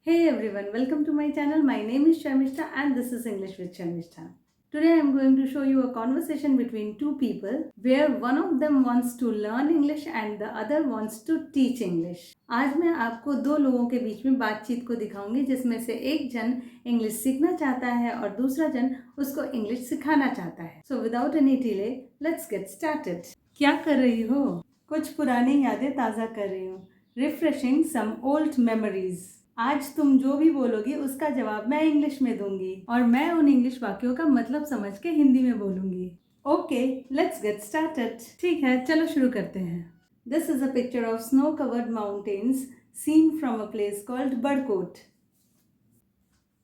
Hey everyone, welcome to my channel. My name is Sharmishta and this is English with Sharmishta. Today I am going to show you a conversation between two people where one of them wants to learn English and the other wants to teach English. आज मैं आपको दो लोगों के बीच में बातचीत को दिखाऊंगी जिसमें से एक जन इंग्लिश सीखना चाहता है और दूसरा जन उसको इंग्लिश सिखाना चाहता है. So without any delay, let's get started. क्या कर रही हो? कुछ पुरानी यादें ताज़ा कर रही हूँ. Refreshing some old memories. आज तुम जो भी बोलोगी उसका जवाब मैं इंग्लिश में दूंगी और मैं उन इंग्लिश वाक्यों का मतलब समझ के हिंदी में बोलूंगी. Okay, let's get started. ठीक है, चलो शुरू करते हैं. This is a picture of snow covered mountains scene from a place called Barkot.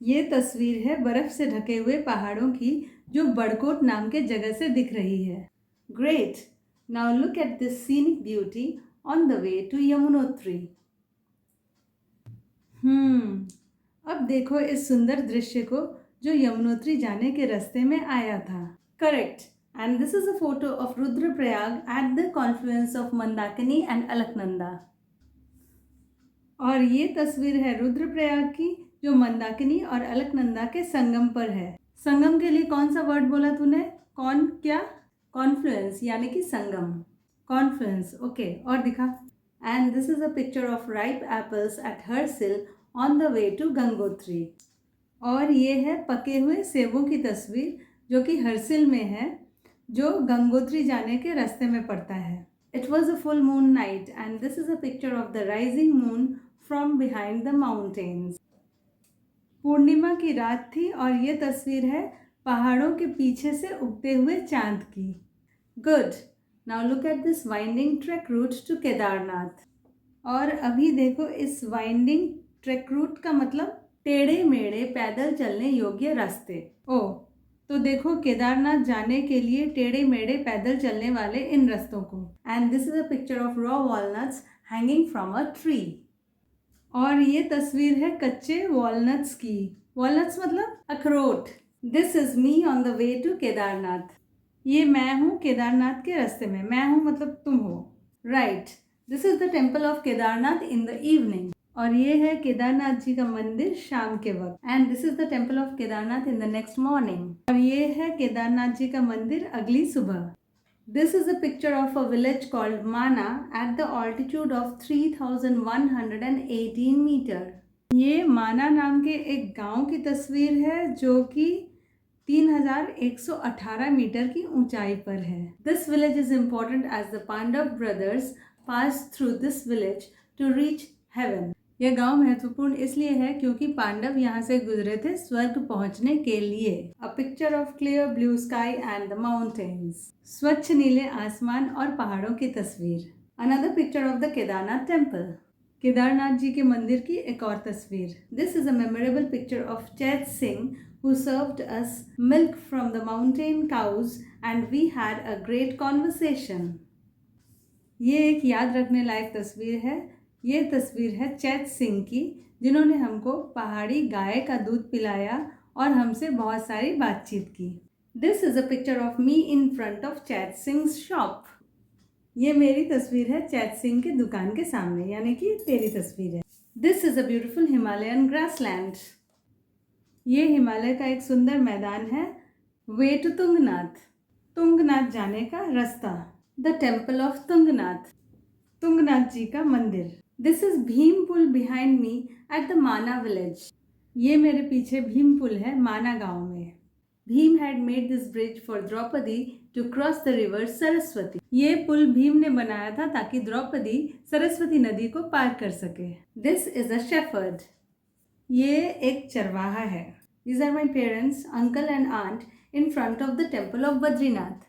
ये तस्वीर है बर्फ से ढके हुए पहाड़ों की जो बड़कोट नाम के जगह से दिख रही है. Great. Now look at this scenic beauty on the way to Yamunotri. अब देखो इस सुंदर दृश्य को जो यमुनोत्री जाने के रास्ते में आया था. Correct. And this is a photo of Rudraprayag at the Confluence of Mandakini and Alaknanda. और ये तस्वीर है रुद्रप्रयाग की जो मंदाकिनी और अलकनंदा के संगम पर है. संगम के लिए कौन सा वर्ड बोला तूने? क्या? कॉन्फ्लुएंस यानी कि संगम. कॉन्फ्लुएंस. ओके, और दिखा. And this is a picture of ripe apples at Harsil on the way to Gangotri. और ये है पके हुए सेबों की तस्वीर जो कि हरसिल में है जो गंगोत्री जाने के रास्ते में पड़ता है. It was a full moon night and this is a picture of the rising moon from behind the mountains. पूर्णिमा की रात थी और ये तस्वीर है पहाड़ों के पीछे से उगते हुए चांद की. Good. Now look at this winding trek route to Kedarnath. और अभी देखो इस वाइंडिंग ट्रैक रूट का मतलब टेढ़े मेढ़े पैदल चलने योग्य रास्ते. तो देखो केदारनाथ जाने के लिए टेढ़े मेढ़े पैदल चलने वाले इन रास्तों को. And this is a picture of raw walnuts hanging from a tree. और ये तस्वीर है कच्चे वॉलनट्स की. वॉलनट्स मतलब अखरोट. This is me on the way to Kedarnath. ये मैं हूँ केदारनाथ के रास्ते में. मैं हूँ मतलब तुम हो. Right. This is the temple of Kedarnath in the evening. और ये है केदारनाथ जी का मंदिर शाम के वक्त. And this is the temple of Kedarnath in the next morning. और ये है केदारनाथ जी का मंदिर अगली सुबह. This is a picture of a village called Mana at the altitude of 3118 metre. ये माना नाम के एक गांव की तस्वीर है जो कि 3118 मीटर की ऊंचाई पर है. This village is important as the Pandav brothers pass through this village to reach heaven. यह गांव महत्वपूर्ण इसलिए है क्योंकि पांडव यहाँ से गुजरे थे स्वर्ग पहुँचने के लिए. A picture of clear blue sky and the mountains. स्वच्छ नीले आसमान और पहाड़ों की तस्वीर. Another picture of the Kedarnath temple. Kedarnath ji के मंदिर की एक और तस्वीर. This is a memorable picture of Chait Singh who served us milk from the mountain cows and we had a great conversation. ये एक याद रखने लायक तस्वीर है. ये तस्वीर है चैत सिंह की जिन्होंने हमको पहाड़ी गाय का दूध पिलाया और हमसे बहुत सारी बातचीत की. This is a picture of me in front of Chait Singh shop. ये मेरी तस्वीर है चैत सिंह के दुकान के सामने यानी कि तेरी तस्वीर है. This is a beautiful Himalayan grassland. ये हिमालय का एक सुंदर मैदान है. Way to Tungnath. तुंगनाथ जाने का रास्ता. The temple of Tungnath. Tungnath ji का मंदिर. This is Bhim Pul behind me at the Mana village. ये मेरे पीछे भीम पुल है माना गांव में. Bhim had made this bridge for Draupadi to cross the river Saraswati. ये पुल भीम ने बनाया था ताकि द्रौपदी सरस्वती नदी को पार कर सके. This is a shepherd. ये एक चरवाहा है. These are my parents, uncle and aunt in front of the temple of Badrinath.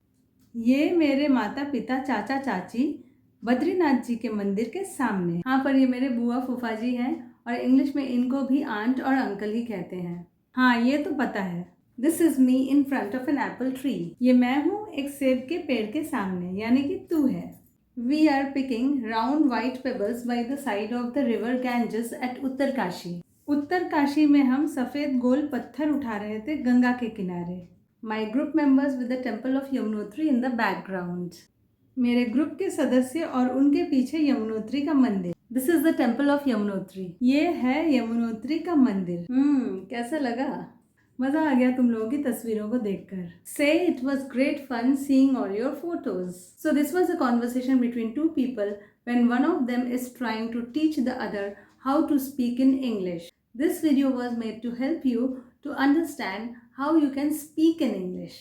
ये मेरे माता पिता चाचा चाची बद्रीनाथ जी के मंदिर के सामने. यहाँ पर ये मेरे बुआ फूफा जी हैं और इंग्लिश में इनको भी आंट और अंकल ही कहते हैं. हाँ, ये तो पता है. This is me in front of an apple tree. ये मैं हूँ एक सेब के पेड़ के सामने यानी कि तू है. We are picking round white pebbles by the side of the river Ganges at Uttarkashi. Uttarkashi में हम सफ़ेद गोल पत्थर उठा रहे थे गंगा के किनारे. My group members with the temple of Yamunotri in the background. मेरे ग्रुप के सदस्य और उनके पीछे यमुनोत्री का मंदिर. This is the temple of Yamunotri. ये है यमुनोत्री का मंदिर। कैसा लगा? मजा आ गया तुम लोगों की तस्वीरों को देखकर। So it was great fun seeing all your photos. So this was a conversation between two people when one of them is trying to teach the other how to speak in English. This video was made to help you to understand how you can speak in English.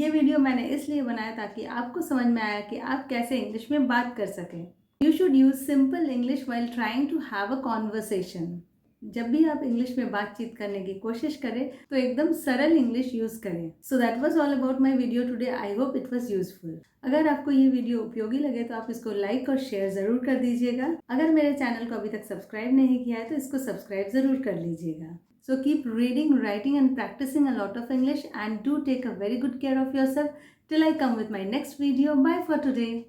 ये video मैंने इसलिए बनाया ताकि आपको समझ में आया कि आप कैसे इंग्लिश में बात कर सकें। You should use simple English while trying to have a conversation. जब भी आप इंग्लिश में बातचीत करने की कोशिश करें तो एकदम सरल इंग्लिश यूज करें। So that was all about my video today. I hope it was useful. अगर आपको ये वीडियो उपयोगी लगे तो आप इसको लाइक और शेयर जरूर कर दीजिएगा। अगर मेरे चैनल को अभी तक सब्सक्राइब नहीं किया है तो इसको सब्सक्राइब जरूर कर लीजिएगा। So keep reading, writing and practicing a lot of English and do take a very good care of yourself till I come with my next video. Bye for today.